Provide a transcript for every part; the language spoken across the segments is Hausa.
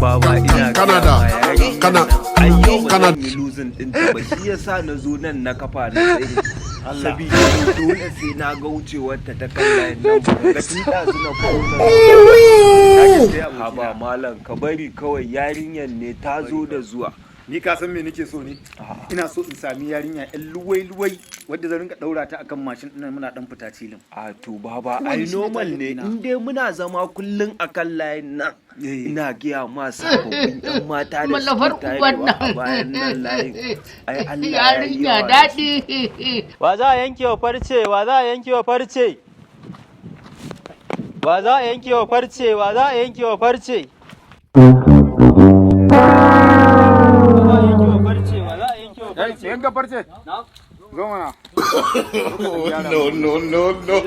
Baba ina Canada. Canada. Losing din ta ba shi yasa na zo nan na kafa na tsaye. Sabida dole sai na ga wucewar ta ta kan layin nan ga tuta suna kawo. Ba malam ka bari kawai yarinyar ne ta zo da zuwa. Ni ka san me nake so ne? Ina so in sami yarinya ɗan luwai-luwai wadda zan rinka ɗaura ta akan mashin ɗin muna ɗan fita cilin. A to baba ai normal ne in dai muna zama kullun akan layin nan. Ina giya ma sababbin yan mata da suke tarewa a bayan nan layin. Ai Allah yarinya daɗi. Wa za a yanke wa farce? Wa za a yanke wa farce? Wa za a yanke wa farce? Wa za a yanke wa farce? Yanka farce? Zo mana. No.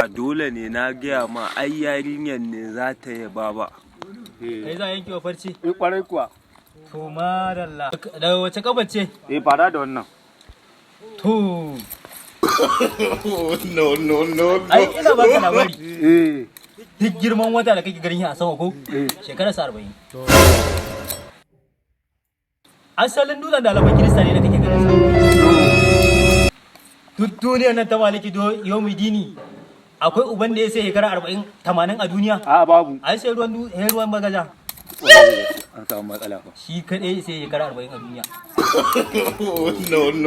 A dole ne na gaya ma ai yarinyar ne za ta yi baba. Kai za a yanke wa farce? Kwarai kuwa. To madalla. Da wace kafa ce? Fara da wannan. To. No. Ai ina baka labari. Duk girman wata da kake garin a sama ko? Shekarar 40. Asalin dutsen da alamun Kirista ne da kake garin sa. Duk duniyar nan ta maliki yomi dini. Akwai uban da ya sai shekara 80 a duniya? A babu. Ai sai ruwan bagaja. An samu matsala fa. Shi kadai sai shekara 40 a duniya. No.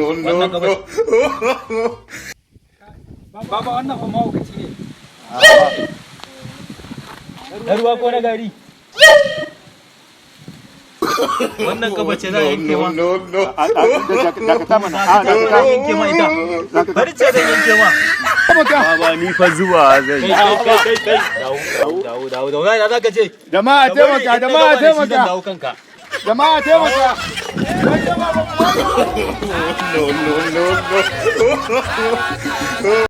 Baba wannan fa mahaukaci ne. Na ruwa ko na gari? Wannan gaba ce za a yanke ma? Dakata mana. Za a yanke ma ita? Bari ce zan yanke ma. Baba ni fa zuwa zai. Kai. Dawo. Na za ka ce? Jama'a taimaka. Dawo kanka. Jama'a taimaka. No.